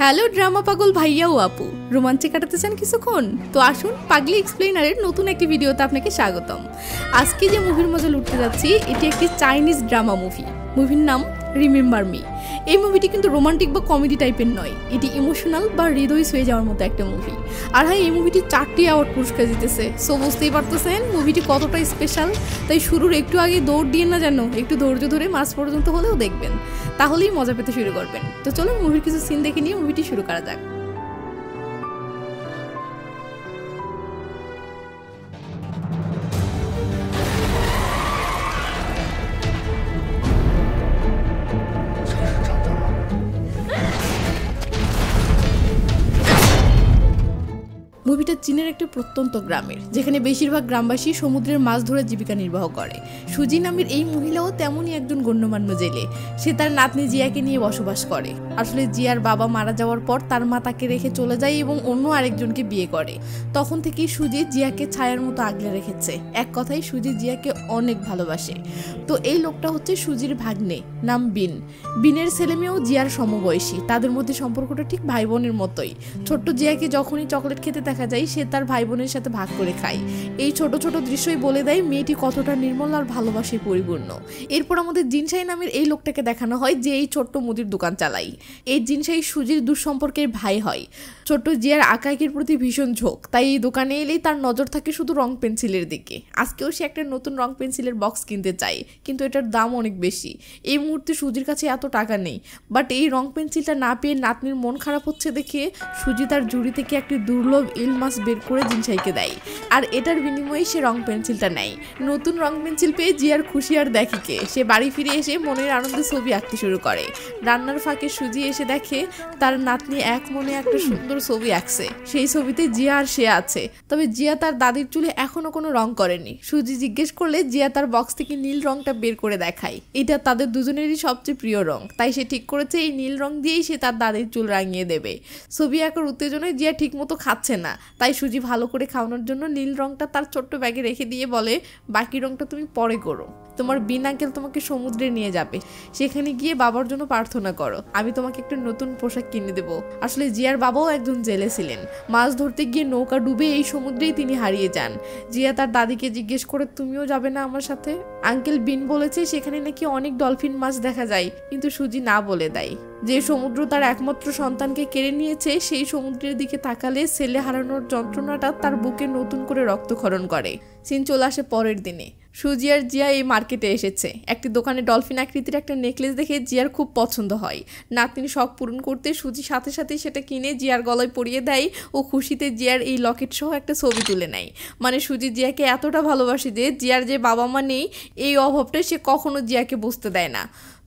Hello drama পাগল ভাইয়া ও আপু, রোমাঞ্চে কাটাতে চান কিছুক্ষণ? তো আসুন পাগলি এক্সপ্লেইনারের নতুন একটি ভিডিওতে আপনাকে স্বাগতম। আজকে যে মুভির মজা লুটতে যাচ্ছি এটি একটি চাইনিজ ড্রামা মুভি। মুভির নাম রিমেম্বার মি। এই মুভিটি কিন্তু রোমান্টিক বা কমেডি টাইপের নয়, এটি ইমোশনাল বা হৃদয় ছুঁয়ে যাওয়ার মতো একটা মুভি। আর হ্যাঁ, এই মুভিটি 4টি অ্যাওয়ার্ড পুরস্কার জিতেছে। সো বুঝতেই পারতেছেন মুভিটি কতটা স্পেশাল। তাই শুরুর একটু আগে দৌড় দিয়ে না যেন একটু ধৈর্য ধরে মাঝ পর্যন্ত হলেও দেখবেন, তাহলেই মজা পেতে শুরু করবেন। তো চলুন মুভির কিছু সিন দেখে নিয়ে মুভিটি শুরু করা যাক। মুভিটা চীনের একটি প্রত্যন্ত গ্রামের, যেখানে বেশিরভাগ গ্রামবাসী সমুদ্রের মাছ ধরে জীবিকা নির্বাহ করে। সুজি নামের এই মহিলাও তেমনই একজন গণ্যমান্য জেলে। সে তার নাতনি জিয়াকে নিয়ে বসবাস করে। আসলে জিয়ার বাবা মারা যাওয়ার পর তার মা তাকে রেখে চলে যায় এবং অন্য আরেকজনকে বিয়ে করে। তখন থেকেই সুজি জিয়াকে ছায়ার মতো আগলে রেখেছে। এক কথায় সুজি জিয়াকে অনেক ভালোবাসে। তো এই লোকটা হচ্ছে সুজির ভাগ্নে, নাম বিন। বিনের ছেলেমেয়েও জিয়ার সমবয়সী। তাদের মধ্যে সম্পর্কটা ঠিক ভাই বোনের মতোই। ছোট্ট জিয়াকে যখনই চকলেট খেতে দেখা যায় সে তার ভাই বোনের সাথে ভাগ করে খায়। এই ছোট ছোট দৃশ্যই বলে দেয় মেয়েটি কতটা নির্মল আর ভালোবাসায় পরিপূর্ণ। এরপর আমাদের জিনসাই নামের এই লোকটাকে দেখানো হয়, যে এই ছোট্ট মুদির দোকান চালায়। এই জিনসাই সুজির দুঃসম্পর্কের ভাই হয়। ছোট্ট জিয়ার আঁকাআঁকির প্রতি ভীষণ ঝোঁক, তাই এই দোকানে এলেই তার নজর থাকে শুধু রং পেন্সিলের দিকে। আজকেও সে একটা নতুন রং পেন্সিলের বক্স কিনতে চায়, কিন্তু এটার দাম অনেক বেশি। এই মুহূর্তে সুজির কাছে এত টাকা নেই। বাট এই রং পেন্সিলটা না পেয়ে নাতনির মন খারাপ হচ্ছে দেখে সুজি তার ঝুড়ি থেকে একটি দুর্লভ ইল মাছ বের করে জিনসাইকে দেয়, আর এটার বিনিময়ে সে রং পেন্সিলটা নেয়। নতুন রং পেন্সিল পেয়ে জিয়ার খুশি আর দেখে কে। সে বাড়ি ফিরে এসে মনের আনন্দে ছবি আঁকতে শুরু করে। রান্নার ফাঁকে সুজি এসে দেখে তার নাতনি এক মনে একটা সুন্দর ছবি আঁকছে। সেই ছবিতে জিয়া আর সে আছে, তবে জিয়া তার দাদির চুলে এখনো কোনো রং করেনি। সুজি জিজ্ঞেস করলে জিয়া তার বক্স থেকে নীল রংটা বের করে দেখায়। এটা তাদের দুজনেরই সবচেয়ে প্রিয় রং, তাই সে ঠিক করেছে এই নীল রং দিয়েই সে তার দাদির চুল রাঙিয়ে দেবে। ছবি আঁকার উত্তেজনায় জিয়া ঠিক মতো খাচ্ছে না, তাই সুজি ভালো করে খাওয়ানোর জন্য নীল রংটা তার ছোট্ট ব্যাগে রেখে দিয়ে বলে, বাকি রংটা তুমি পরে করো। তোমার বিন আঙ্কেল তোমাকে সমুদ্রে নিয়ে যাবে, সেখানে গিয়ে বাবার জন্য প্রার্থনা করো, আমি তোমাকে একটা নতুন পোশাক কিনে দেবো। আসলে জিয়ার বাবাও একজন জেলে ছিলেন। মাছ ধরতে গিয়ে নৌকা ডুবে এই সমুদ্রেই তিনি হারিয়ে যান। জিয়া তার দাদিকে জিজ্ঞেস করে, তুমিও যাবে না আমার সাথে? আঙ্কেল বিন বলেছে সেখানে নাকি অনেক ডলফিন মাছ দেখা যায়, কিন্তু সুজি না বলে দেয়। যে সমুদ্র তার একমাত্র সন্তানকে কেড়ে নিয়েছে, সেই সমুদ্রের দিকে তাকালে ছেলে হারানোর যন্ত্রণাটা তার বুকে নতুন করে রক্তক্ষরণ করে। সিন চলে আসে পরের দিনে। সুজি আর জিয়া এই মার্কেটে এসেছে। একটি দোকানে ডলফিন আকৃতির একটা নেকলেস দেখে জিয়ার খুব পছন্দ হয়। নাতনির শখ পূরণ করতে সুজি সাথে সাথে সেটা কিনে জিয়ার গলায় পরিয়ে দেয় ও খুশিতে জিয়ার এই লকেট সহ একটা ছবি তুলে নেয়। মানে সুজি জিয়াকে এতটা ভালোবাসে যে জিয়ার যে বাবা মা নেই এই অভাবটা সে কখনো জিয়াকে বুঝতে দেয় না।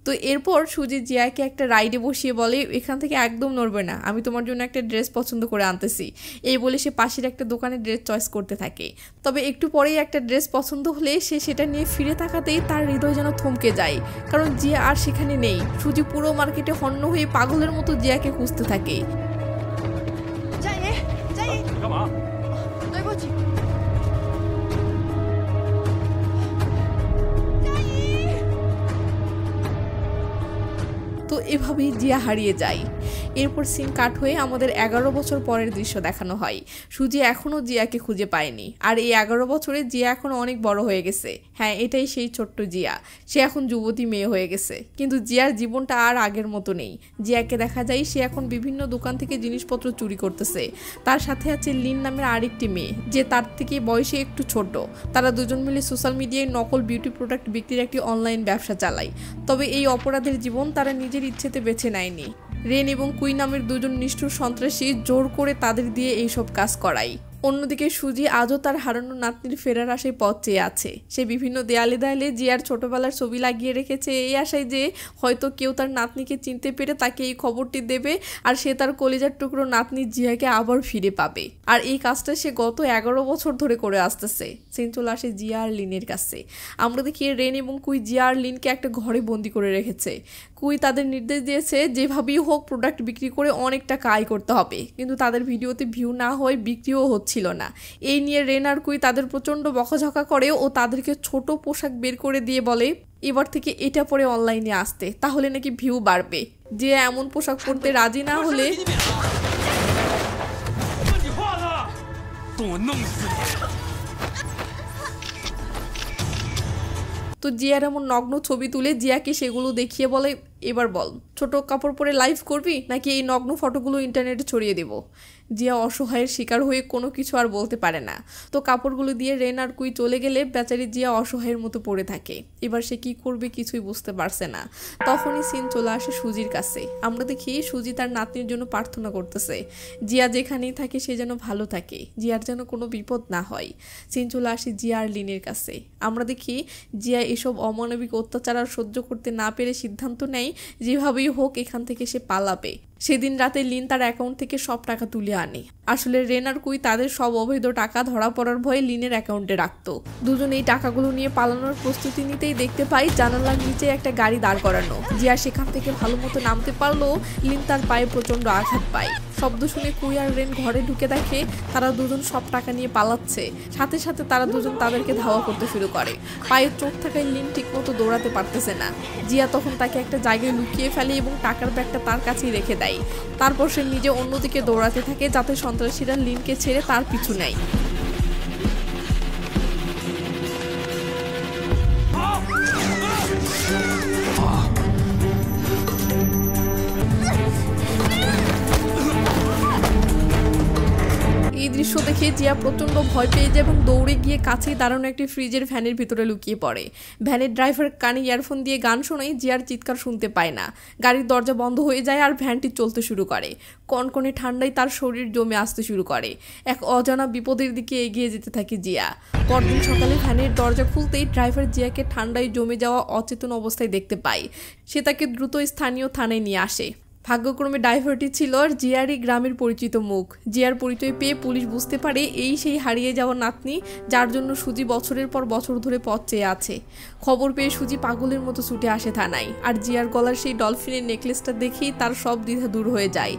তো এরপর সুজি জিয়াকে একটা রাইডে বসিয়ে বলে, এখান থেকে একদম নড়বে না, আমি তোমার জন্য একটা ড্রেস পছন্দ করে আনতেছি। এই বলে সে পাশের একটা দোকানে ড্রেস চয়েস করতে থাকে। তবে একটু পরেই একটা ড্রেস পছন্দ হলে সে সেটা নিয়ে ফিরে তাকাতেই তার হৃদয় যেন থমকে যায়, কারণ জিয়া আর সেখানে নেই। সুজি পুরো মার্কেটে হন্য হয়ে পাগলের মতো জিয়াকে খুঁজতে থাকে। তো এভাবেই জিয়া হারিয়ে যায়। এরপর সিন কাট হয়ে আমাদের 11 বছর পরের দৃশ্য দেখানো হয়। সুজি এখনও জিয়াকে খুঁজে পায়নি, আর এই 11 বছরে জিয়া এখন অনেক বড় হয়ে গেছে। হ্যাঁ, এটাই সেই ছোট্ট জিয়া। সে এখন যুবতী মেয়ে হয়ে গেছে, কিন্তু জিয়ার জীবনটা আর আগের মতো নেই। জিয়াকে দেখা যায় সে এখন বিভিন্ন দোকান থেকে জিনিসপত্র চুরি করতেছে। তার সাথে আছে লিন নামের আরেকটি মেয়ে, যে তার থেকে বয়সে একটু ছোট। তারা দুজন মিলে সোশ্যাল মিডিয়ায় নকল বিউটি প্রোডাক্ট বিক্রির একটি অনলাইন ব্যবসা চালায়। তবে এই অপরাধের জীবন তারা নিজের ইচ্ছেতে বেছে নেয়নি। রেন এবং কুই নামের দুজন নিষ্ঠুর সন্ত্রাসী জোর করে তাদের দিয়ে এইসব কাজ করায়। অন্যদিকে সুজি আজও তার হারানো নাতনির ফেরার আশায় পথ চেয়ে আছে। সে বিভিন্ন দেয়ালে দেয়ালে জিয়ার ছোটবেলার ছবি লাগিয়ে রেখেছে, এই আশায় যে হয়তো কেউ তার নাতনিকে চিনতে পেরে তাকে এই খবরটি দেবে, আর সে তার কলিজার টুকরো নাতনি জিয়াকে আবার ফিরে পাবে। আর এই কাজটা সে গত 11 বছর ধরে করে আসতেছে। সিন চলে আসে জিয়া আর লিনের কাছে। আমরা দেখি রেন এবং কুই জিয়া আর লিনকে একটা ঘরে বন্দি করে রেখেছে। কুই তাদের নির্দেশ দিয়েছে যেভাবেই হোক প্রোডাক্ট বিক্রি করে অনেক টাকা আয় করতে হবে, কিন্তু তাদের ভিডিওতে ভিউ না হয় বিক্রিও ছিল না। এই নিয়ে রেন আর কুই তাদের প্রচন্ড বকাঝকা করে ও তাদেরকে ছোট পোশাক বের করে দিয়ে বলে, এবার থেকে এটা পরে অনলাইনে আসতে, তাহলে নাকি ভিউ বাড়বে। জিয়া এমন পোশাক পরতে রাজি না হলে তো জিয়ার এমন নগ্ন ছবি তুলে জিয়াকে সেগুলো দেখিয়ে বলে, এবার বল ছোট কাপড় পরে লাইভ করবি নাকি এই নগ্ন ফটোগুলো ইন্টারনেটে ছড়িয়ে দেব। জিয়া অসহায়ের শিকার হয়ে কোনো কিছু আর বলতে পারে না। তো কাপড়গুলো দিয়ে রেন আর কুই চলে গেলে বেচারি জিয়া অসহায়ের মতো পড়ে থাকে। এবার সে কি করবে কিছুই বুঝতে পারছে না। তখনই সিন চলে আসে সুজির কাছে। আমরা দেখি সুজি তার নাতনির জন্য প্রার্থনা করতেছে, জিয়া যেখানেই থাকে সে যেন ভালো থাকে, জিয়ার যেন কোনো বিপদ না হয়। সিন চলে আসে জিয়া আর লিনের কাছে। আমরা দেখি জিয়া এসব অমানবিক অত্যাচার আর সহ্য করতে না পেরে সিদ্ধান্ত নেয় যেভাবেই হোক এখান থেকে সে পালাবে। সেদিন রাতে লিন তার অ্যাকাউন্ট থেকে সব টাকা তুলে আনে। আসলে রেন আর কুই তাদের সব অবৈধ টাকা ধরা পড়ার ভয়ে লিনের অ্যাকাউন্টে রাখতো। দুজন এই টাকাগুলো নিয়ে পালানোর প্রস্তুতি নিতেই দেখতে পাই জানালার নিচে একটা গাড়ি দাঁড় করানো। জিয়া সেখান থেকে ভালো মতো নামতে পারলেও লিন তার পায়ে প্রচন্ড আঘাত পায়। শব্দ শুনে কুই আর রেন ঘরে ঢুকে দেখে তারা দুজন সব টাকা নিয়ে পালাচ্ছে। সাথে সাথে তারা দুজন তাদেরকে ধাওয়া করতে শুরু করে। পায়ে চোট থাকায় লিন ঠিকমতো দৌড়াতে পারতেছে না। জিয়া তখন তাকে একটা জায়গায় লুকিয়ে ফেলে এবং টাকার ব্যাগটা তার কাছেই রেখে দেয়। তারপর সে নিজে অন্যদিকে দৌড়াতে থাকে যাতে সন্ত্রাসীরা লিনকে ছেড়ে তার পিছু নেয়। এই দৃশ্য দেখে জিয়া প্রচন্ড ভয় পেয়ে যায় এবং দৌড়ে গিয়ে কাছেই দাঁড়ানো একটি ফ্রিজের ভ্যানের ভিতরে লুকিয়ে পড়ে। ভ্যানের ড্রাইভার কানে ইয়ারফোন দিয়ে গান শোনায় জিয়ার চিৎকার শুনতে পায় না। গাড়ির দরজা বন্ধ হয়ে যায় আর ভ্যানটি চলতে শুরু করে। কনকনে ঠান্ডায় তার শরীর জমে আসতে শুরু করে। এক অজানা বিপদের দিকে এগিয়ে যেতে থাকে জিয়া। পরদিন সকালে ভ্যানের দরজা খুলতেই ড্রাইভার জিয়াকে ঠান্ডায় জমে যাওয়া অচেতন অবস্থায় দেখতে পায়। সে তাকে দ্রুত স্থানীয় থানায় নিয়ে আসে। ভাগ্যক্রমে ড্রাইভারটি ছিল জিয়ারই গ্রামের পরিচিত মুখ। জিয়ার পরিচয় পেয়ে পুলিশ বুঝতে পারে এই সেই হারিয়ে যাওয়া নাতনি যার জন্য সুজি বছরের পর বছর ধরে পথ চেয়ে আছে। খবর পেয়ে সুজি পাগলের মতো ছুটে আসে থানায়। আর জিয়ার গলার সেই ডলফিনের নেকলেসটা দেখেই তার সব দ্বিধা দূর হয়ে যায়।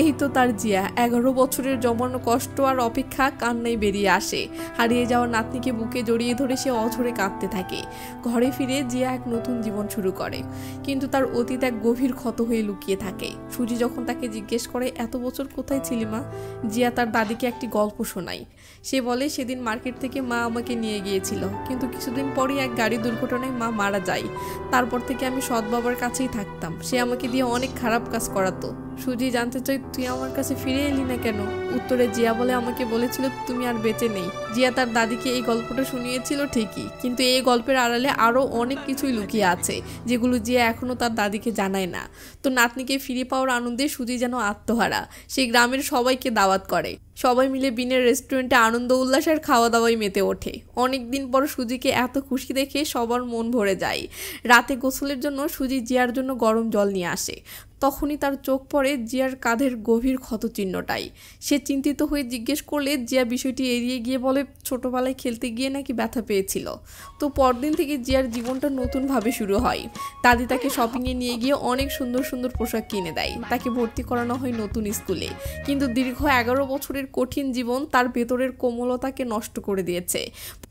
এই তো তার জিয়া, 11 বছরের জমানো কষ্ট আর অপেক্ষা কান্নায় বেরিয়ে আসে। হারিয়ে যাওয়া নাতনিকে বুকে জড়িয়ে ধরে সে অঝরে কাঁদতে থাকে। ঘরে ফিরে জিয়া এক নতুন জীবন শুরু করে, কিন্তু তার অতীত এক গভীর ক্ষত হয়ে লুকিয়ে থাকে। সুজি যখন তাকে জিজ্ঞেস করে এত বছর কোথায় ছিলি মা, জিয়া তার দাদিকে একটি গল্প শোনায়। সে বলে সেদিন মার্কেট থেকে মা আমাকে নিয়ে গিয়েছিল, কিন্তু কিছুদিন পরই এক গাড়ি দুর্ঘটনায় মা মারা যায়। তারপর থেকে আমি সৎ বাবার কাছেই থাকতাম। সে আমাকে দিয়ে অনেক খারাপ কাজ করাতো। সুজি জানতে চাই তুই আমার কাছে ফিরে এলি না কেন? উত্তরে জিয়া বলে আমাকে বলেছিল তুমি আর বেঁচে নেই। জিয়া তার দাদিকে এই গল্পটা শুনিয়েছিল ঠিকই, কিন্তু এই গল্পের আড়ালে আরো অনেক কিছুই লুকিয়ে আছে যেগুলো জিয়া এখনো তার দাদিকে জানায় না। তো নাতনিকে ফিরে পাওয়ার আনন্দে সুজি যেন আত্মহারা। সেই গ্রামের সবাইকে দাওয়াত করে। সবাই মিলে বিনের রেস্টুরেন্টে আনন্দ উল্লাস আর খাওয়া দাওয়ায় মেতে ওঠে। অনেকদিন পর সুজিকে এত খুশি দেখে সবার মন ভরে যায়। রাতে গোসলের জন্য সুজি জিয়ার জন্য গরম জল নিয়ে আসে। তখনই তার চোখ পড়ে জিয়ার কাঁধের গভীর ক্ষতচিহ্নটাই। সে চিন্তিত হয়ে জিজ্ঞেস করলে জিয়া বিষয়টি এড়িয়ে গিয়ে বলে ছোটবেলায় খেলতে গিয়ে নাকি ব্যথা পেয়েছিল। তো পরদিন থেকে জিয়ার জীবনটা নতুনভাবে শুরু হয়। দাদি তাকে শপিংয়ে নিয়ে গিয়ে অনেক সুন্দর সুন্দর পোশাক কিনে দেয়। তাকে ভর্তি করানো হয় নতুন স্কুলে। কিন্তু দীর্ঘ 11 বছরের কঠিন জীবন তার ভেতরের কোমলতাকে নষ্ট করে দিয়েছে।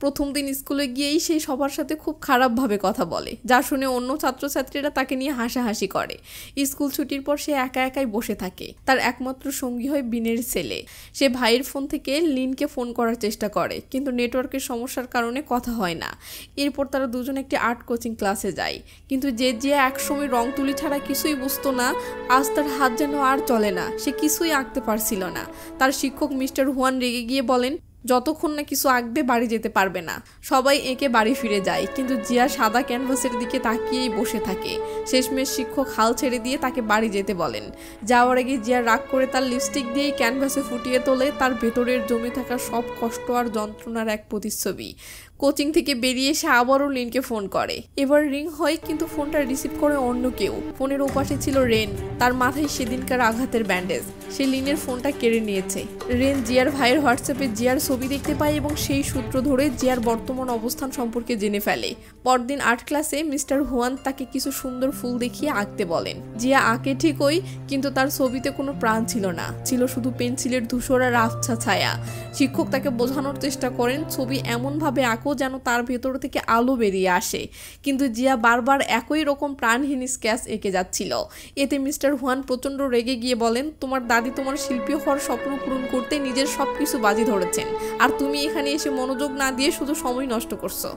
প্রথম দিন স্কুলে গিয়েই সে সবার সাথে খুব খারাপভাবে কথা বলে, যা শুনে অন্য ছাত্রছাত্রীরা তাকে নিয়ে হাসাহাসি করে। স্কুল ছুটির পর সে একা একাই বসে থাকে। তার একমাত্র সঙ্গী হয় বিনের ছেলে। সে ভাইয়ের ফোন থেকে লিনকে ফোন করার চেষ্টা করে, কিন্তু নেটওয়ার্কের সমস্যার কারণে কথা হয় না। এরপর তারা দুজন একটি আর্ট কোচিং ক্লাসে যায়। কিন্তু যে একসময় রং তুলি ছাড়া কিছুই বুঝতো না, আজ তার হাত যেন আর চলে না। সে কিছুই আঁকতে পারছিল না। তার শিক্ষক মিস্টার হুয়ান রেগে গিয়ে বলেন যতক্ষণ না কিছু আঁকবে বাড়ি যেতে পারবে না। সবাই এঁকে বাড়ি ফিরে যায়, কিন্তু জিয়া সাদা ক্যানভাসের দিকে তাকিয়েই বসে থাকে। শেষমেশ শিক্ষক হাল ছেড়ে দিয়ে তাকে বাড়ি যেতে বলেন। যাওয়ার আগে জিয়া রাগ করে তার লিপস্টিক দিয়েই ক্যানভাসে ফুটিয়ে তোলে তার ভেতরের জমে থাকা সব কষ্ট আর যন্ত্রণার এক প্রতিচ্ছবি। কোচিং থেকে বেরিয়ে এসে আবারও লিনকে ফোন করে। এবার রিং হয়, কিন্তু ফোনটা রিসিভ করে অন্য কেউ। ফোনের ওপাশে ছিল রেন। তার মাথায় সেদিনকার আঘাতের ব্যান্ডেজ। সে লিনের ফোনটা কেড়ে নিয়েছে। রেন জিয়ার ভাইয়ের হোয়াটসঅ্যাপে জিয়ার ছবি দেখতে পায় এবং সেই সূত্র ধরে জিয়ার বর্তমান অবস্থান সম্পর্কে জেনে ফেলে। পরদিন আর্ট ক্লাসে মিস্টার হুয়ান তাকে কিছু সুন্দর ফুল দেখিয়ে আঁকতে বলেন। জিয়া আঁকে ঠিকই, কিন্তু তার ছবিতে কোনো প্রাণ ছিল না, ছিল শুধু পেন্সিলের ধূসর আর আবছা ছায়া। শিক্ষক তাকে বোঝানোর চেষ্টা করেন ছবি এমনভাবে আঁকো যেন তার ভেতর থেকে আলো বেরিয়ে আসে, কিন্তু জিয়া বারবার একই রকম প্রাণহীন স্কেচ এঁকে যাচ্ছিল। এতে মিস্টার হুয়ান প্রচণ্ড রেগে গিয়ে বলেন, তোমার দাদি তোমার শিল্পী হওয়ার স্বপ্ন পূরণ করতে নিজের সবকিছু বাজি ধরেছেন, আর তুমি এখানে এসে মনোযোগ না দিয়ে শুধু সময় নষ্ট করছো।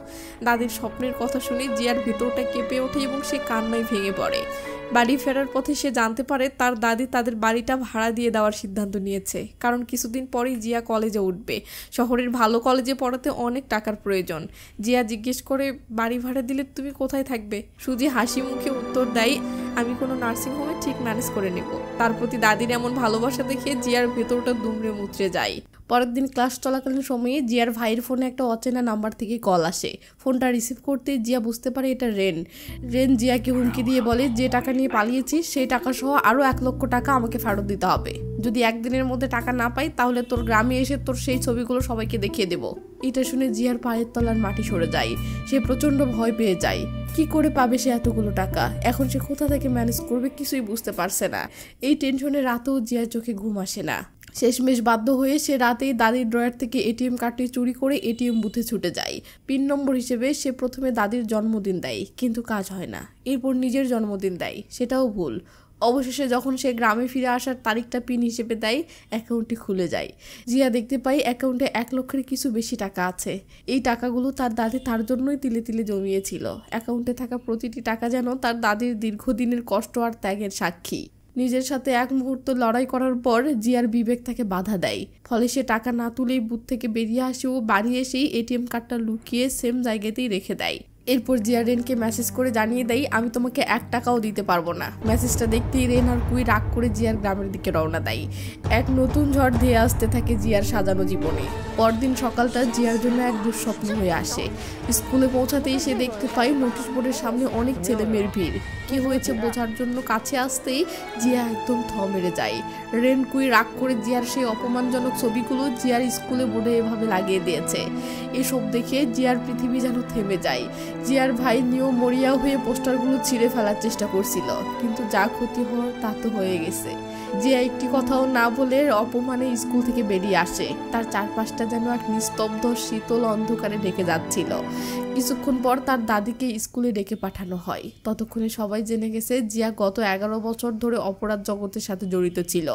দাদির স্বপ্নের কথা শুনে জিয়ার ভেতরটা কেঁপে ওঠে এবং সে কান্নায় ভেঙে পড়ে। বাড়ি ফেরার পথে সে জানতে পারে তার দাদি তাদের বাড়িটা ভাড়া দিয়ে দেওয়ার সিদ্ধান্ত নিয়েছে, কারণ কিছুদিন পরেই জিয়া কলেজে উঠবে। শহরের ভালো কলেজে পড়াতে অনেক টাকার প্রয়োজন। জিয়া জিজ্ঞেস করে, বাড়ি ভাড়া দিলে তুমি কোথায় থাকবে? সুজি হাসি মুখে উত্তর দেয়, আমি কোনো নার্সিংহোমে ঠিক ম্যানেজ করে নেব। তার প্রতি দাদির এমন ভালোবাসা দেখে জিয়ার ভেতরটা দুমড়ে মুচড়ে যায়। পরের দিন ক্লাস চলাকালীন সময়ে জিয়ার ভাইয়ের ফোনে একটা অচেনা নাম্বার থেকে কল আসে। ফোনটা রিসিভ করতে জিয়া বুঝতে পারে এটা রেন জিয়াকে হুমকি দিয়ে বলে, যে টাকা নিয়ে পালিয়েছিস সেই টাকা সহ আরও 1 লক্ষ টাকা আমাকে ফেরত দিতে হবে। যদি একদিনের মধ্যে টাকা না পাই তাহলে তোর গ্রামে এসে তোর সেই ছবিগুলো সবাইকে দেখিয়ে দেব। এটা শুনে জিয়ার পায়ের তলার মাটি সরে যায়। সে প্রচণ্ড ভয় পেয়ে যায়। কি করে পাবে সে এতগুলো টাকা? এখন সে কোথা থেকে ম্যানেজ করবে কিছুই বুঝতে পারছে না। এই টেনশনে রাতেও জিয়ার চোখে ঘুম আসে না। শেষমেশ বাধ্য হয়ে সে রাতেই দাদির ড্রয়ার থেকে এটিএম কার্ডটি চুরি করে এটিএম বুথে ছুটে যায়। পিন নম্বর হিসেবে সে প্রথমে দাদির জন্মদিন দেয়, কিন্তু কাজ হয় না। এরপর নিজের জন্মদিন দেয়, সেটাও ভুল। অবশেষে যখন সে গ্রামে ফিরে আসার তারিখটা পিন হিসেবে দেয়, অ্যাকাউন্টটি খুলে যায়। জিয়া দেখতে পাই অ্যাকাউন্টে 1 লক্ষের কিছু বেশি টাকা আছে। এই টাকাগুলো তার দাদি তার জন্যই তিলে তিলে জমিয়েছিল। অ্যাকাউন্টে থাকা প্রতিটি টাকা যেন তার দাদির দীর্ঘদিনের কষ্ট আর ত্যাগের সাক্ষী। নিজের সাথে এক মুহূর্ত লড়াই করার পর জিয়ার বিবেক তাকে বাধা দেয়। ফলে সে টাকা না তুলেই বুথ থেকে বেরিয়ে আসে ও বাড়ি এসেই এটিএম কার্ডটা লুকিয়ে সেম জায়গাতেই রেখে দেয়। এরপর জিয়া রেনকে মেসেজ করে জানিয়ে দেয়, আমি তোমাকে 1 টাকাও দিতে পারবো না। মেসেজটা দেখতেই রেন আর কুই রাগ করে জিয়ার গ্রামের দিকে রওনা দেয়। এক নতুন ঝড় ধেয়ে আসতে থাকে জিয়ার সাজানো জীবনে। পরদিন সকালটা জিয়ার জন্য এক দুঃস্বপ্ন হয়ে আসে। স্কুলে পৌঁছাতেই সে দেখতে পায় নোটিশ বোর্ডের সামনে অনেক ছেলে মেয়ের ভিড়। কি হয়েছে বোঝার জন্য কাছে আসতেই জিয়া একদম থ মেরে যায়। রেন কুই রাগ করে জিয়ার সেই অপমানজনক ছবিগুলো জিয়ার স্কুলে বোর্ডে এভাবে লাগিয়ে দিয়েছে। এসব দেখে জিয়ার পৃথিবী যেন থেমে যায়। জিয়ার ভাই নিও মরিয়া হয়ে পোস্টারগুলো ছিঁড়ে ফেলার চেষ্টা করছিল, কিন্তু যা ক্ষতি হওয়ার তা তো হয়ে গেছে। জিয়া একটি কথাও না বলে অপমানে স্কুল থেকে বেরিয়ে আসে। তার চারপাশটা যেন এক নিস্তব্ধ শীতল অন্ধকারে ঢেকে যাচ্ছিল। কিছুক্ষণ পর তার দাদিকে স্কুলে ডেকে পাঠানো হয়। ততক্ষণে সবাই জেনে গেছে জিয়া গত 11 বছর ধরে অপরাধ জগতের সাথে জড়িত ছিল।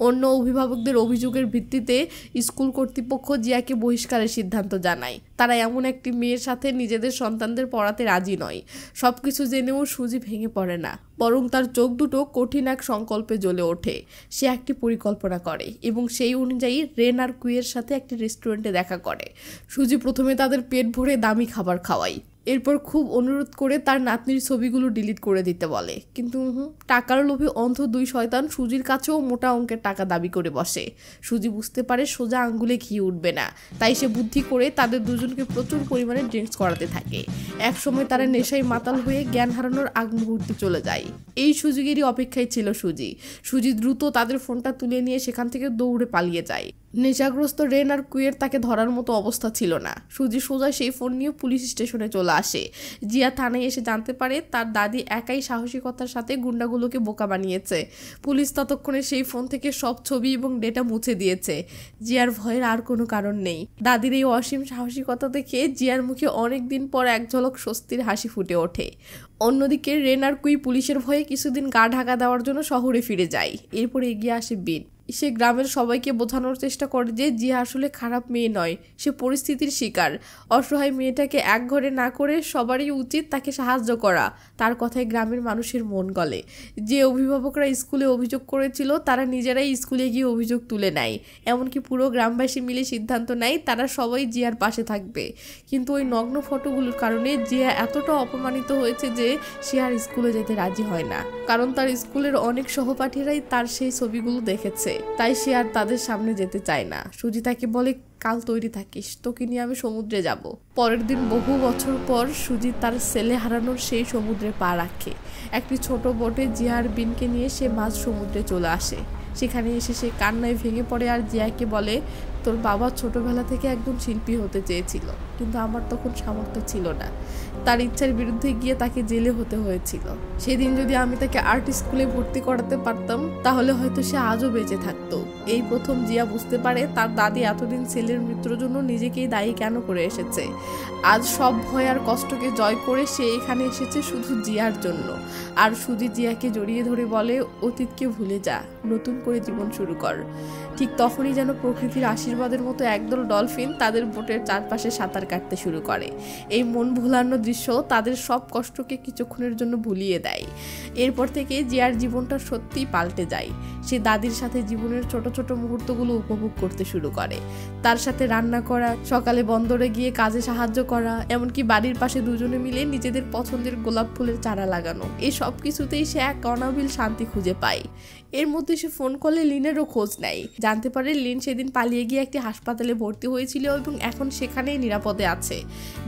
অন্য অভিভাবকদের অভিযোগের ভিত্তিতে স্কুল কর্তৃপক্ষ জিয়াকে বহিষ্কারের সিদ্ধান্ত জানায়। তারা এমন একটি মেয়ের সাথে নিজেদের সন্তানদের পড়াতে রাজি নয়। সবকিছু জেনেও সুজি ভেঙে পড়ে না, বরং তার চোখ দুটো কঠিন এক সংকল্পে জ্বলে ওঠে। সে একটি পরিকল্পনা করে এবং সেই অনুযায়ী রেন আর কুইয়ের সাথে একটি রেস্টুরেন্টে দেখা করে। সুজি প্রথমে তাদের পেট ভরে দামি খাবার খাওয়ায়। এরপর খুব অনুরোধ করে তার নাতনির ছবিগুলো ডিলিট করে দিতে বলে, কিন্তু টাকার লোভে অন্ধ 2 শয়তান সুজির কাছেও মোটা অঙ্কের টাকা দাবি করে বসে। সুজি বুঝতে পারে সোজা আঙ্গুলে ঘি উঠবে না, তাই সে বুদ্ধি করে তাদের দুজনকে প্রচুর পরিমাণে ড্রিঙ্কস করাতে থাকে। একসময় তারা নেশায় মাতাল হয়ে জ্ঞান হারানোর আগ মুহূর্তে চলে যায়। এই সুযোগেরই অপেক্ষায় ছিল সুজি দ্রুত তাদের ফোনটা তুলে নিয়ে সেখান থেকে দৌড়ে পালিয়ে যায়। নেশাগ্রস্ত রেন আর কুইয়ের তাকে ধরার মতো অবস্থা ছিল না। সুজি সোজা সেই ফোন নিয়ে পুলিশ স্টেশনে চলে আসে। জিয়া থানায় এসে জানতে পারে তার দাদি একাই সাহসিকতার সাথে গুন্ডাগুলোকে বোকা বানিয়েছে। পুলিশ ততক্ষণে সেই ফোন থেকে সব ছবি এবং ডেটা মুছে দিয়েছে। জিয়ার ভয়ের আর কোনো কারণ নেই। দাদির এই অসীম সাহসিকতা দেখে জিয়ার মুখে অনেক দিন পর এক ঝলক স্বস্তির হাসি ফুটে ওঠে। অন্যদিকে রেন আর কুই পুলিশের ভয়ে কিছুদিন গা ঢাকা দেওয়ার জন্য শহরে ফিরে যায়। এরপর এগিয়ে আসে বিন। সে গ্রামের সবাইকে বোঝানোর চেষ্টা করে যে জিয়া আসলে খারাপ মেয়ে নয়, সে পরিস্থিতির শিকার। অসহায় মেয়েটাকে একঘরে না করে সবারই উচিত তাকে সাহায্য করা। তার কথায় গ্রামের মানুষের মন গলে। যে অভিভাবকরা স্কুলে অভিযোগ করেছিল তারা নিজেরাই স্কুলে গিয়ে অভিযোগ তুলে নেয়। এমনকি পুরো গ্রামবাসী মিলে সিদ্ধান্ত নেয় তারা সবাই জিয়ার পাশে থাকবে। কিন্তু ওই নগ্ন ফটোগুলোর কারণে জিয়া এতটা অপমানিত হয়েছে যে সে আর স্কুলে যেতে রাজি হয় না, কারণ তার স্কুলের অনেক সহপাঠীরাই তার সেই ছবিগুলো দেখেছে। তাই সে আর তাদের সামনে যেতে চায় না। সুজি তাকে বলে, কাল তৈরি থাকিস, তোকে নিয়ে আমি সমুদ্রে যাব। পরের দিন বহু বছর পর সুজি তার ছেলে হারানোর সেই সমুদ্রে পা রাখে। একটি ছোট বোটে জিয়া আর বিনকে নিয়ে সে মাঝ সমুদ্রে চলে আসে। সেখানে এসে সে কান্নায় ভেঙে পড়ে আর জিয়াকে বলে, তোর বাবা ছোটবেলা থেকে একদম শিল্পী হতে চেয়েছিল, কিন্তু আমার তখন সামর্থ্য ছিল না। তার ইচ্ছার বিরুদ্ধে গিয়ে তাকে জেলে হতে হয়েছিল। সেদিন যদি আমি তাকে আর্ট স্কুলে ভর্তি করাতে পারতাম তাহলে হয়তো সে আজও বেঁচে থাকতো। এই প্রথম জিয়া বুঝতে পারে তার দাদি এতদিন ছেলের মৃত্যুর জন্য নিজেকেই দায়ী কেন করে এসেছে। আজ সব ভয় আর কষ্টকে জয় করে সে এখানে এসেছে শুধু জিয়ার জন্য। আর সুজি জিয়াকে জড়িয়ে ধরে বলে, অতীতকে ভুলে যা, নতুন করে জীবন শুরু কর। ঠিক তখনই যেন প্রকৃতির আশীর্বাদের মতো একদল ডলফিন তাদের বোটের চারপাশে সাঁতার কাটতে শুরু করে। এই মন ভোলানো দৃশ্য তাদের সব কষ্টকে কিছুক্ষণের জন্য ভুলিয়ে দেয়। এরপর থেকে জিয়ার জীবনটা সত্যিই পাল্টে যায়। সে দাদির সাথে জীবনের ছোট ছোট মুহূর্তগুলো উপভোগ করতে শুরু করে। তার সাথে রান্না করা, সকালে বন্দরে গিয়ে কাজে সাহায্য করা, এমনকি বাড়ির পাশে দুজনে মিলে নিজেদের পছন্দের গোলাপ ফুলের চারা লাগানো, এই সব কিছুতেই সে এক অনাবিল শান্তি খুঁজে পায়। এর মধ্যে সে ফোন কলে লিনেরও খোঁজ নেয়। জানতে পারে লিন সেদিন পালিয়ে গিয়ে একটি হাসপাতালে ভর্তি হয়েছিল এবং এখন সেখানেই নিরাপদে আছে।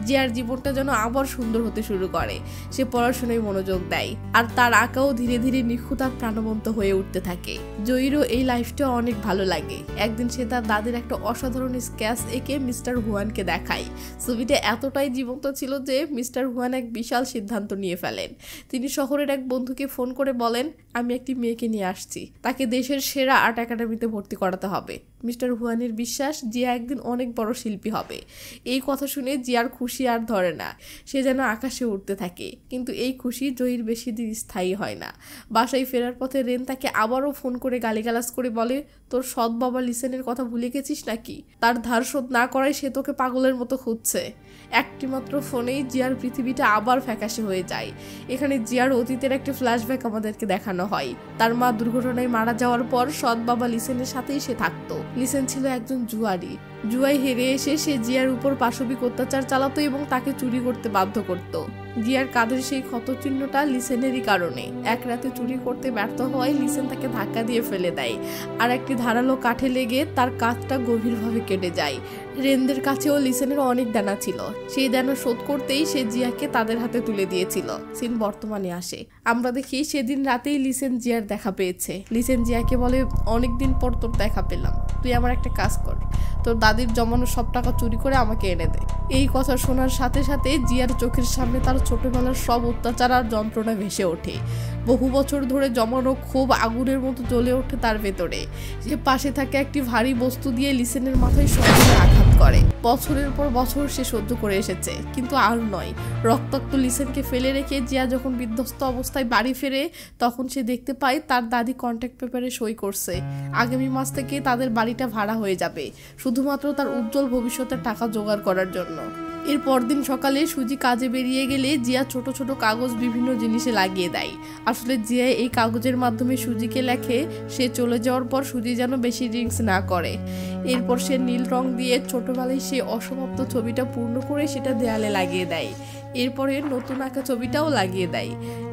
জিয়ার জীবনটা যেন আবার সুন্দর হতে শুরু করে। সে পড়াশোনায় মনোযোগ দেয় আর তার আঁকাও ধীরে ধীরে নিখুঁত আর প্রাণবন্ত হয়ে উঠতে থাকে। জয়ীরও এই লাইফটা অনেক ভালো লাগে। একদিন সে তার দাদির একটা অসাধারণ স্কেচ এঁকে মিস্টার হুয়ানকে দেখায়। ছবিটা এতটাই জীবন্ত ছিল যে মিস্টার হুয়ান এক বিশাল সিদ্ধান্ত নিয়ে ফেলেন। তিনি শহরের এক বন্ধুকে ফোন করে বলেন, আমি একটি মেয়েকে নিয়ে আসছি, তাকে দেশের সেরা আর্ট একাডেমিতে ভর্তি করাতে হবে। মিস্টার হুয়ানের বিশ্বাস জিয়া একদিন অনেক বড় শিল্পী হবে। এই কথা শুনে জিয়ার খুশি আর ধরে না, সে যেন আকাশে উঠতে থাকে। কিন্তু এই খুশি জয়ীর বেশি দিন স্থায়ী হয় না। বাসায় ফেরার পথে রেন তাকে আবারও ফোন করে গালিগালাজ করে বলে, তোর সৎ বাবা লিসেনের কথা ভুলে গেছিস নাকি? তার ধার শোধ না করায় সে তোকে পাগলের মতো খুঁজছে। একটি মাত্র ফোনেই জিয়ার পৃথিবীটা আবার ফ্যাকাশে হয়ে যায়। এখানে জিয়ার অতীতের একটি ফ্ল্যাশব্যাক আমাদেরকে দেখানো হয়। তার মা দুর্ঘটনায় মারা যাওয়ার পর সৎ বাবা লিসেনের সাথেই সে থাকতো। লিসেন ছিল একজন জুয়ারি। জুয়ায় হেরে এসে সে জিয়ার উপর পাশবিক অত্যাচার চালাতো এবং তাকে চুরি করতে বাধ্য করত। জিয়ার কাঁধের সেই ক্ষতচিহ্নটা লিসেনেরই কারণে। এক রাতে চুরি করতে ব্যর্থ হওয়ায় লিসেন তাকে ধাক্কা দিয়ে ফেলে দেয় আর একটি ধারালো কাঠে লেগে তার কাঁধটা গভীরভাবে কেটে যায়। রেনদের কাছেও লিসেনের অনেক দানা ছিল। সেই দানা শোধ করতেই সে জিয়াকে তাদের হাতে তুলে দিয়েছিল। সিন বর্তমানে আসে। আমরা দেখি সেদিন রাতেই লিসেন জিয়ার দেখা পেয়েছে। লিসেন জিয়াকে বলে, অনেকদিন পর তোর দেখা পেলাম, তুই আমার একটা কাজ কর, তোর দাদির জমানো সব টাকা চুরি করে আমাকে এনে দে। এই কথা শোনার সাথে সাথে জিয়ার চোখের সামনে তার ছোটবেলার সব অত্যাচার আর যন্ত্রণা ভেসে ওঠে। বহু বছর ধরে জমানো ক্ষোভ আগুনের মতো জ্বলে ওঠে তার ভেতরে। সে পাশে থাকে একটি ভারী বস্তু দিয়ে লিসেনের মাথায় সজোরে আঘাত করে। বছরের পর বছর সে সহ্য করে এসেছে, কিন্তু আর নয়। রক্তাক্ত লিসেনকে ফেলে রেখে জিয়া যখন বিধ্বস্ত অবস্থায় বাড়ি ফেরে তখন সে দেখতে পায় তার দাদি কন্ট্রাক্ট পেপারে সই করছে। আগামী মাস থেকে তাদের বাড়িটা ভাড়া হয়ে যাবে, শুধুমাত্র তার উজ্জ্বল ভবিষ্যতের টাকা জোগাড় করার জন্য। এর পরদিন সকালে সুজি কাজে বেরিয়ে গেলে জিয়া ছোট ছোট কাগজ বিভিন্ন জিনিসে লাগিয়ে দেয়। আসলে জিয়া এই কাগজের মাধ্যমে সুজিকে লেখে সে চলে যাওয়ার পর সুজি যেন বেশি ড্রিঙ্কস না করে। এরপর সে নীল রং দিয়ে ছোটবেলায় সে অসমাপ্ত ছবিটা পূর্ণ করে সেটা দেয়ালে লাগিয়ে দেয়। এরপরে নতুন আঁকা ছবিটাও লাগিয়ে দেয়।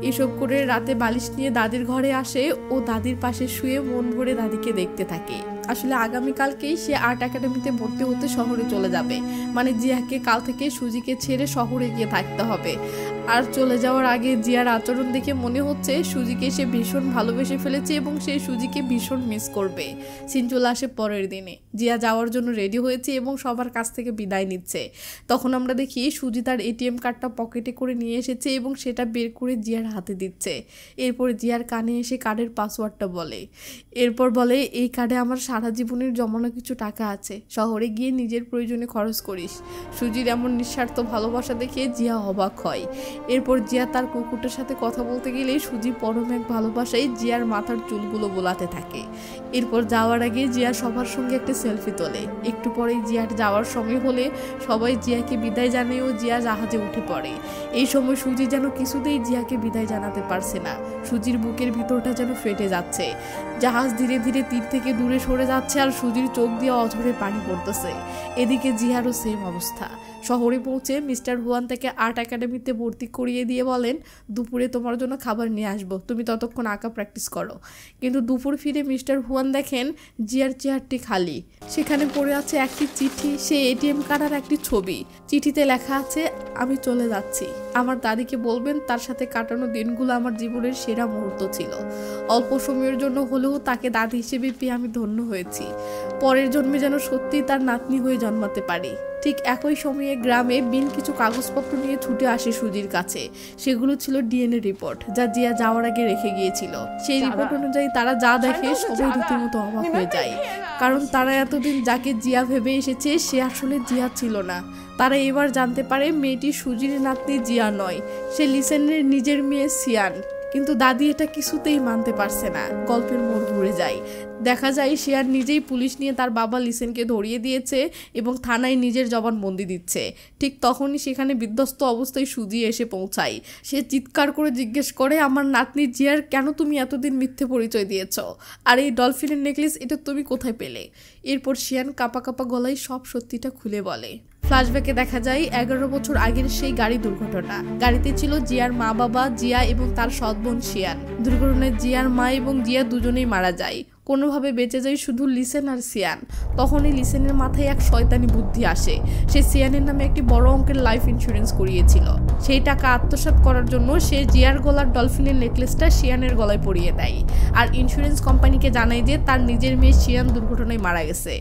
এসব করে রাতে বালিশ নিয়ে দাদির ঘরে আসে ও দাদির পাশে শুয়ে মন ভরে দাদিকে দেখতে থাকে। আসলে আগামীকালকেই সে আর্ট একাডেমিতে ভর্তি হতে শহরে চলে যাবে। মানে জিয়াকে কাল থেকে সুজিকে ছেড়ে শহরে গিয়ে থাকতে হবে। আর চলে যাওয়ার আগে জিয়ার আচরণ দেখে মনে হচ্ছে সুজিকে সে ভীষণ ভালোবেসে ফেলেছে এবং সে সুজিকে ভীষণ মিস করবে। সিন চলে আসে পরের দিনে। জিয়া যাওয়ার জন্য রেডি হয়েছে এবং সবার কাছ থেকে বিদায় নিচ্ছে। তখন আমরা দেখি সুজি তার এটিএম কার্ডটা পকেটে করে নিয়ে এসেছে এবং সেটা বের করে জিয়ার হাতে দিচ্ছে। এরপর জিয়ার কানে এসে কার্ডের পাসওয়ার্ডটা বলে। এরপর বলে, এই কার্ডে আমার সারা জীবনের জমানো কিছু টাকা আছে, শহরে গিয়ে নিজের প্রয়োজনে খরচ করিস। সুজির এমন নিঃস্বার্থ ভালোবাসা দেখে জিয়া অবাক হয়। এরপর জিয়া তার কুকুরটার সাথে কথা বলতে গেলে সুজি পরম এক ভালোবাসায় জিয়ার মাথার চুলগুলো বোলাতে থাকে। এরপর যাওয়ার আগে জিয়া সবার সঙ্গে একটা সেলফি তোলে। একটু পরেই জিয়ার যাওয়ার সময় হলে সবাই জিয়াকে বিদায় জানিয়ে ও জিয়া জাহাজে উঠে পড়ে। এই সময় সুজি যেন কিছুতেই জিয়াকে বিদায় জানাতে পারছে না। সুজির বুকের ভিতরটা যেন ফেটে যাচ্ছে। জাহাজ ধীরে ধীরে তীর থেকে দূরে সরে যাচ্ছে আর সুজির চোখ দিয়ে অঝরে পানি পড়তেছে। এদিকে জিয়ারও সেম অবস্থা। শহরে পৌঁছে মিস্টার হুয়ান তাকে আর্ট একাডেমিতে ভর্তি করিয়ে দিয়ে বলেন, দুপুরে তোমার জন্য খাবার নিয়ে আসবো, তুমি ততক্ষণ আঁকা প্র্যাকটিস করো। কিন্তু দুপুর ফিরে মিস্টার হুয়ান দেখেন জিয়ার চেয়ারটি খালি। সেখানে পড়ে আছে একটি চিঠি, সে এটিএম কার্ড আর একটি ছবি। চিঠিতে লেখা আছে, আমি চলে যাচ্ছি, আমার দাদিকে বলবেন তার সাথে কাটানো দিনগুলো আমার জীবনের সেরা মুহূর্ত ছিল। অল্প সময়ের জন্য হলেও তাকে দাদি হিসেবে পেয়ে আমি ধন্য হয়েছি। পরের জন্মে যেন সত্যিই তার নাতনি হয়ে জন্মাতে পারি। ঠিক একই সময়ে গ্রামে বিন কিছু কাগজপত্র নিয়ে ছুটে আসে সুজির কাছে। সেগুলো ছিল ডিএনএ রিপোর্ট, যা জিয়া যাওয়ার আগে রেখে গিয়েছিল। সেই রিপোর্ট অনুযায়ী তারা যা দেখে সবাই রীতিমতো অবাক হয়ে যায়, কারণ তারা এতদিন যাকে জিয়া ভেবে এসেছে সে আসলে জিয়া ছিল না। তারা এবার জানতে পারে মেয়েটি সুজির নাতনি জিয়া নয়, সে লিসেনের নিজের মেয়ে সিয়ান। কিন্তু দাদি এটা কিছুতেই মানতে পারছে না। গল্পের মোড় ঘুরে যায়, দেখা যায় সিয়ান নিজেই পুলিশ নিয়ে তার বাবা লিসেনকে ধরিয়ে দিয়েছে এবং থানায় নিজের জবানবন্দি দিচ্ছে। ঠিক তখনই সেখানে বিধ্বস্ত অবস্থায় সুজি এসে পৌঁছায়। সে চিৎকার করে জিজ্ঞেস করে, আমার নাতনি জিয়ার কেন তুমি এতদিন মিথ্যে পরিচয় দিয়েছ? আর এই ডলফিনের নেকলেস এটা তুমি কোথায় পেলে? এরপর সিয়ান কাঁপা কাঁপা গলায় সব সত্যিটা খুলে বলে। ফ্ল্যাশব্যাকে দেখা যায় 11 বছর আগের সেই গাড়ি দুর্ঘটনা। গাড়িতে ছিল জিয়ার মা বাবা, জিয়া এবং তার সৎ বোন সিয়ান। দুর্ঘটনায় জিয়ার মা এবং জিয়া দুজনেই মারা যায়। কোনোভাবে বেঁচে যায় শুধু লিসেন আর সিয়ান। তখনই লিসেনের মাথায় এক শয়তানি বুদ্ধি আসে। সে সিয়ানের নামে একটি বড় অঙ্কের লাইফ ইন্স্যুরেন্স করিয়েছিল। সেই টাকা আত্মসাৎ করার জন্য সে জিয়ার গলার ডলফিনের নেকলেসটা সিয়ানের গলায় পরিয়ে দেয় আর ইন্স্যুরেন্স কোম্পানিকে জানায় যে তার নিজের মেয়ে সিয়ান দুর্ঘটনায় মারা গেছে।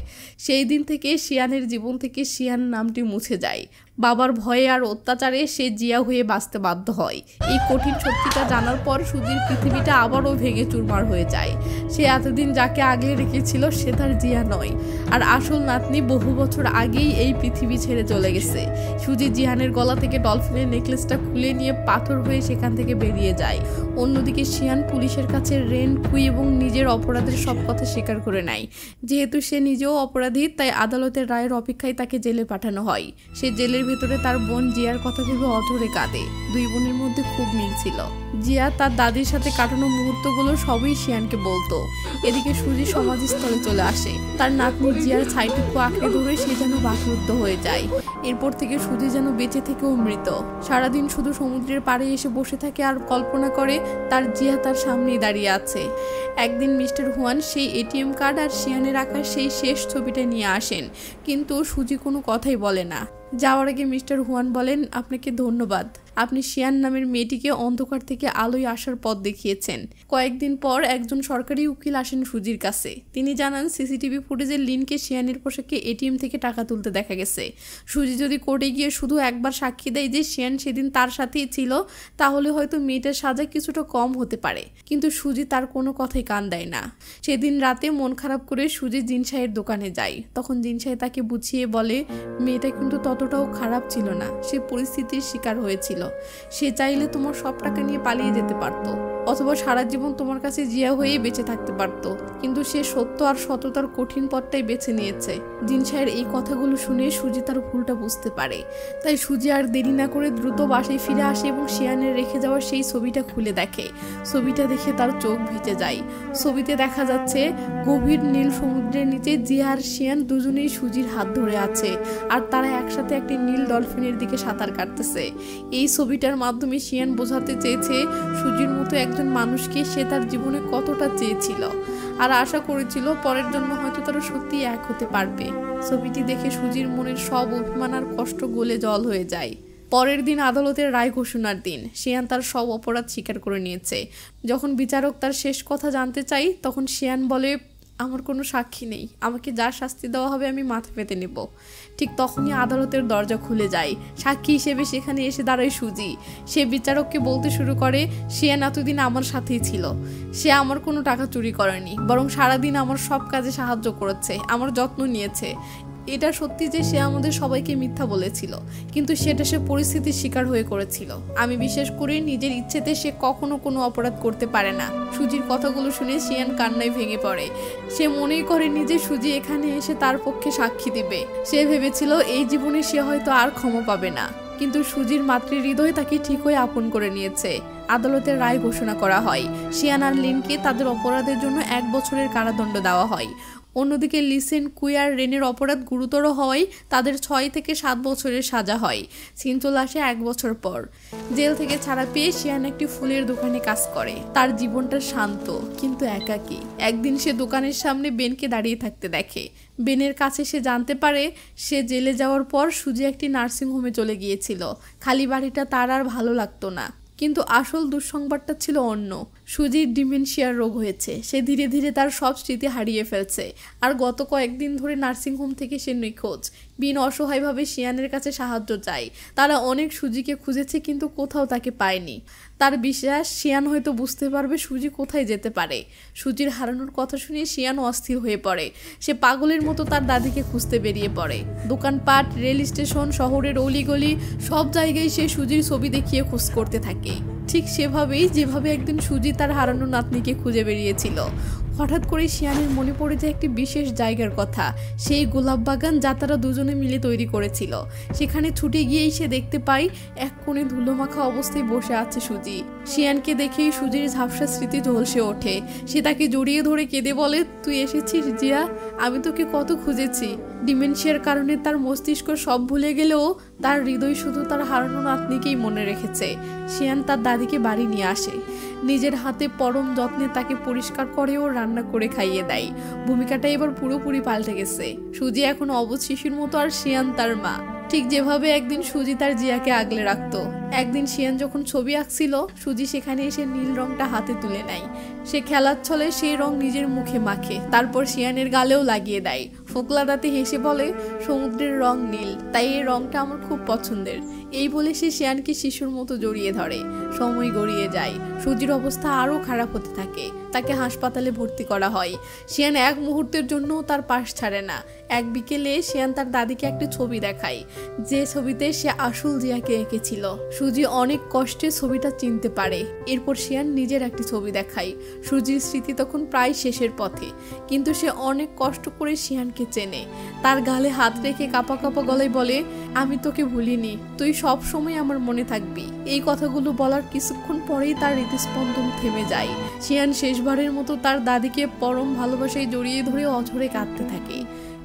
সেই দিন থেকে সিয়ানের জীবন থেকে সিয়ান নামটি মুছে যায়। বাবার ভয়ে আর অত্যাচারে সে জিয়া হয়ে বাঁচতে বাধ্য হয়। এই কঠিন সত্যিটা জানার পর সুজির পৃথিবীটা আবারও ভেঙে চুরমার হয়ে যায়। সে এতদিন যাকে আগলে রেখেছিল সে তার জিয়া নয়, আর আসল নাতনি বহু বছর আগেই এই পৃথিবী ছেড়ে চলে গেছে। সুজি জিহানের গলা থেকে ডলফিনের নেকলেসটা খুলে নিয়ে পাথর হয়ে সেখান থেকে বেরিয়ে যায়। অন্যদিকে সিয়ান পুলিশের কাছে রেন্ট, কুই এবং নিজের অপরাধের সব কথা স্বীকার করে নেয়। যেহেতু সে নিজেও অপরাধী, তাই আদালতের রায়ের অপেক্ষায় তাকে জেলে পাঠানো হয়। সে জেলের ভেতরে তার বোন জিয়ার কথা ভেবে অঝরে কাঁদে। দুই বোনের মধ্যে খুব মিল ছিল। জিয়া তার দাদির সাথে কাটানো মুহূর্তগুলো সবই সিয়ানকে বলতো। এদিকে সুজি সমাধিস্থলে চলে আসে। তার নাতনি জিয়ার ছাইটুকু আঁকড়ে ধরে সে যেন বাকরুদ্ধ হয়ে যায়। এরপর থেকে সুজি যেন বেঁচে থেকেও মৃত। সারাদিন শুধু সমুদ্রের পাড়ে এসে বসে থাকে আর কল্পনা করে তার জিয়া তার সামনেই দাঁড়িয়ে আছে। একদিন মিস্টার হুয়ান সেই এটিএম কার্ড আর সিয়ানের আঁকা সেই শেষ ছবিটা নিয়ে আসেন, কিন্তু সুজি কোনো কথাই বলে না। যাওয়ার আগে মিস্টার হুয়ান বলেন, আপনাকে ধন্যবাদ, আপনি সিয়ান নামের মেয়েটিকে অন্ধকার থেকে আলোয় আসার পথ দেখিয়েছেন। কয়েকদিন পর একজন সরকারি উকিল আসেন সুজির কাছে। তিনি জানান সিসিটিভি ফুটেজের লিনকে সিয়ানের পোশাকে এটিএম থেকে টাকা তুলতে দেখা গেছে। সুজি যদি কোর্টে গিয়ে শুধু একবার সাক্ষী দেয় যে সিয়ান সেদিন তার সাথেই ছিল, তাহলে হয়তো মেয়েটার সাজা কিছুটা কম হতে পারে। কিন্তু সুজি তার কোনো কথাই কান দেয় না। সেদিন রাতে মন খারাপ করে সুজি জিনসাইয়ের দোকানে যায়। তখন জিনসাই তাকে বুঝিয়ে বলে, মেয়েটা কিন্তু ততটাও খারাপ ছিল না, সে পরিস্থিতির শিকার হয়েছিল। সে চাইলে তোমার সব টাকা নিয়ে পালিয়ে যেতে পারতো, অথবা সারা জীবন তোমার কাছে জিয়া হয়েই বেঁচে থাকতে পারতো, কিন্তু সে সত্য আর সততার কঠিন পথটাই বেছে নিয়েছে। জিনসাইয়ের এই কথাগুলো শুনে সুজি তার ভুলটা বুঝতে পারে। তাই সুজি আর দেরি না করে দ্রুত বাসায় ফিরে আসে এবং সিয়ানের রেখে যাওয়া সেই ছবিটা খুলে দেখে। ছবিটা দেখে তার চোখ ভিজে যায়। ছবিতে দেখা যাচ্ছে গভীর নীল সমুদ্রের নিচে জিয়া আর সিয়ান দুজনেই সুজির হাত ধরে আছে, আর তারা একসাথে একটি নীল ডলফিনের দিকে সাঁতার কাটতেছে। এই ছবিটার মাধ্যমে সিয়ান বোঝাতে চেয়েছে সুজির মতো একজন মানুষকে সে তার জীবনে কতটা চেয়েছিল আর আশা করেছিল পরের জন্য হয়তো তারা সত্যি এক হতে পারবে। ছবিটি দেখে সুজির মনের সব অভিমান আর কষ্ট গলে জল হয়ে যায়। পরের দিন আদালতের রায় ঘোষণার দিন। সিয়ান তার সব অপরাধ স্বীকার করে নিয়েছে। যখন বিচারক তার শেষ কথা জানতে চাই, তখন সিয়ান বলে, আমার কোনো সাক্ষী নেই, আমাকে যা শাস্তি দেওয়া হবে আমি মাথা পেতে নেব। ঠিক তখনই আদালতের দরজা খুলে যায়। সাক্ষী হিসেবে সেখানে এসে দাঁড়ায় সুজি। সে বিচারককে বলতে শুরু করে, সিয়ান এতদিন আমার সাথেই ছিল, সে আমার কোনো টাকা চুরি করেনি, বরং সারাদিন আমার সব কাজে সাহায্য করেছে, আমার যত্ন নিয়েছে। এটা সত্যি যে সে আমাদের সবাইকে মিথ্যা বলেছিল, কিন্তু সেটা সে পরিস্থিতির শিকার হয়ে করেছিল। আমি বিশেষ করে নিজের ইচ্ছেতে সে কখনো কোনো অপরাধ করতে পারে না। সুজির কথাগুলো শুনে সিয়ান কান্নায় ভেঙে পড়ে। সে মনেই করেনি যে সুজি এখানে এসে তার পক্ষে সাক্ষী দিবে। সে ভেবেছিল এই জীবনে সে হয়তো আর ক্ষমা পাবে না, কিন্তু সুজির মাতৃহৃদয় তাকে ঠিকই আপন করে নিয়েছে। আদালতের রায় ঘোষণা করা হয়। সিয়ান আর লিনকে তাদের অপরাধের জন্য 1 বছরের কারাদণ্ড দেওয়া হয়। অন্যদিকে লিসেন, কুই আর রেনের অপরাধ গুরুতর হওয়ায় তাদের 6 থেকে 7 বছরের সাজা হয়। সিন চলে আসে 1 বছর পর। জেল থেকে ছাড়া পেয়ে শিয়ান একটি ফুলের দোকানে কাজ করে। তার জীবনটা শান্ত কিন্তু একাকী। একদিন সে দোকানের সামনে বেনকে দাঁড়িয়ে থাকতে দেখে। বেনের কাছে সে জানতে পারে সে জেলে যাওয়ার পর সুজি একটি নার্সিংহোমে চলে গিয়েছিল। খালি বাড়িটা তার আর ভালো লাগতো না। কিন্তু আসল দুঃসংবাদটা ছিল অন্য। সুজির ডিমেনশিয়ার রোগ হয়েছে। সে ধীরে ধীরে তার সব স্মৃতি হারিয়ে ফেলছে। আর গত কয়েকদিন ধরে নার্সিংহোম থেকে সে নিখোঁজ। বিন অসহায়ভাবে শিয়ানের কাছে সাহায্য চায়। তারা অনেক সুজিকে খুঁজেছে কিন্তু কোথাও তাকে পায়নি। তার বিশ্বাস শিয়ান হয়তো বুঝতে পারবে সুজি কোথায় যেতে পারে। সুজির হারানোর কথা শুনে শিয়ান অস্থির হয়ে পড়ে। সে পাগলের মতো তার দাদিকে খুঁজতে বেরিয়ে পড়ে। দোকানপাট, রেল স্টেশন, শহরের অলিগলি সব জায়গায় সে সুজির ছবি দেখিয়ে খোঁজ করতে থাকে। ঠিক সেভাবেই যেভাবে একদিন সুজি তার হারানো নাতনিকে খুঁজে বেরিয়েছিল। হঠাৎ করে শিয়ানের মনে পড়ে যায় একটি বিশেষ জায়গার কথা, সেই গোলাপ বাগান যা তারা দুজনে মিলে তৈরি করেছিল। সেখানে ছুটে গিয়েই সে দেখতে পায় এক কোণে ধুলোমাখা অবস্থায় বসে আছে সুজি। শিয়ানকে দেখেই সুজির ঝাপসা স্মৃতি ঝলসে ওঠে। সে তাকে জড়িয়ে ধরে কেঁদে বলে, তুই এসেছিস জিয়া, আমি তোকে কত খুঁজেছি। ডিমেনশিয়ার কারণে তার মস্তিষ্ক সব ভুলে গেলেও তার হৃদয় শুধু তার হারানো নাতনিকেই মনে রেখেছে। শিয়ান তার দাদিকে বাড়ি নিয়ে আসে। নিজের হাতে পরম যত্নে তাকে পরিষ্কার করে ও রান্না করে খাইয়ে দেয়। ভূমিকাটা এবার পুরোপুরি পাল্টে গেছে। সুজি এখন অবুঝ শিশুর মতো আর শিয়ান তার মা। ঠিক যেভাবে একদিন সুজি তার জিয়াকে আগলে রাখতো। একদিন শিয়ান যখন ছবি আঁকছিল, সুজি সেখানে এসে নীল রংটা হাতে তুলে নেয়। সে খেলার ছলে সেই রং নিজের মুখে মাখে, তারপর শিয়ানের গালেও লাগিয়ে দেয়। ফোকলা দাঁতে হেসে বলে, সমুদ্রের রং নীল, তাই এই রংটা আমার খুব পছন্দের। এই বলে সে শিয়ানকে শিশুর মতো জড়িয়ে ধরে। সময় গড়িয়ে যায়। সুজির অবস্থা আরও খারাপ হতে থাকে। তাকে হাসপাতালে ভর্তি করা হয়। শিয়ান এক মুহূর্তের জন্য তার পাশ ছাড়ে না। এক বিকেলে শিয়ান তার দাদিকে একটি ছবি দেখায়, যে ছবিতে সে আসল জিয়াকে এঁকেছিল। সুজি অনেক কষ্টে ছবিটা চিনতে পারে। এরপর শিয়ান নিজের একটি ছবি দেখায়। সুজির স্মৃতি তখন প্রায় শেষের পথে, কিন্তু সে অনেক কষ্ট করে শিয়ানকে চেনে। তার গালে হাত রেখে কাঁপা কাঁপা গলায় বলে, আমি তোকে ভুলিনি, তুই সব সময় আমার মনে থাকবি। এই কথাগুলো বলার কিছুক্ষণ পরেই তার হৃদস্পন্দন থেমে যায়। শিয়ান শেষবারের মতো তার দাদিকে পরম ভালোবাসায় জড়িয়ে ধরে অঝরে কাঁদতে থাকে।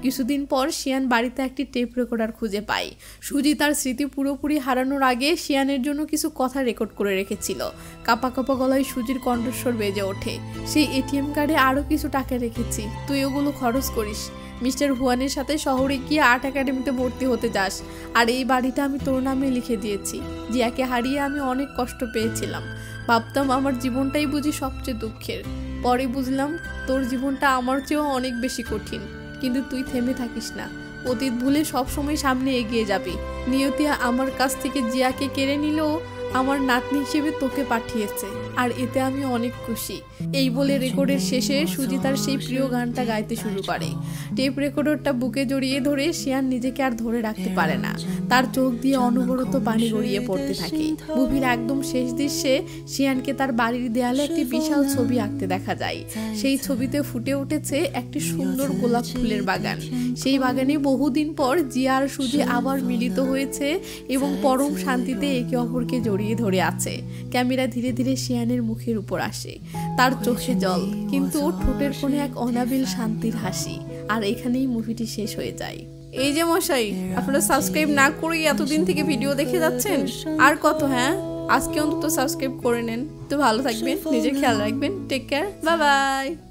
কিছুদিন পর শিয়ান বাড়িতে একটি টেপ রেকর্ডার খুঁজে পায়। সুজি তার স্মৃতি পুরোপুরি হারানোর আগে শিয়ানের জন্য কিছু কথা রেকর্ড করে রেখেছিল। কাঁপা কাঁপা গলায় সুজির কণ্ঠস্বর বেজে ওঠে, সেই এটিএম কার্ডে আরও কিছু টাকা রেখেছি, তুই ওগুলো খরচ করিস। মিস্টার হুয়ানের সাথে শহরে গিয়ে আর্ট একাডেমিতে ভর্তি হতে যাস। আর এই বাড়িটা আমি তোর নামে লিখে দিয়েছি। জিয়াকে হারিয়ে আমি অনেক কষ্ট পেয়েছিলাম। ভাবতাম আমার জীবনটাই বুঝি সবচেয়ে দুঃখের। পরে বুঝলাম তোর জীবনটা আমার চেয়েও অনেক বেশি কঠিন। কিন্তু তুই থেমে থাকিস না। অতীত ভুলে সবসময় সামনে এগিয়ে যাবি। নিয়তি আমার কাছ থেকে জিয়াকে কেড়ে নিলেও আমার নাতনি হিসেবে তোকে পাঠিয়েছে, আর এতে আমি অনেক খুশি। এই বলে রেকর্ডের শেষে সুজি তার সেই প্রিয় গানটা গাইতে শুরু করে। টেপ রেকর্ডারটা বুকে জড়িয়ে ধরে শিয়ান নিজেকে আর ধরে রাখতে পারে না। তার চোখ দিয়ে অনবরত পানি গড়িয়ে পড়তে থাকে। মুভির একদম শেষ দৃশ্যে শিয়ানকে তার বাড়ির দেয়ালে একটি বিশাল ছবি আঁকতে দেখা যায়। সেই ছবিতে ফুটে উঠেছে একটি সুন্দর গোলাপ ফুলের বাগান। সেই বাগানে বহুদিন পর জিয়া আর সুজি আবার মিলিত হয়েছে এবং পরম শান্তিতে একে অপরকে জড়িয়ে ধরে আছে। ক্যামেরা ধীরে ধীরে শিয়ানের মুখের উপর আসে। তার চোখে জল, কিন্তু ঠোঁটের কোণে এক অনাবিল শান্তির হাসি। আর এখানেই মুভিটি শেষ হয়ে যায়। এই যে মশাই, আপনারা সাবস্ক্রাইব না করেই এতদিন থেকে ভিডিও দেখে যাচ্ছেন, আর কত? হ্যাঁ, আজকে অন্তত সাবস্ক্রাইব করে নেন। তো ভালো থাকবেন, নিজের খেয়াল রাখবেন। Take care, bye by.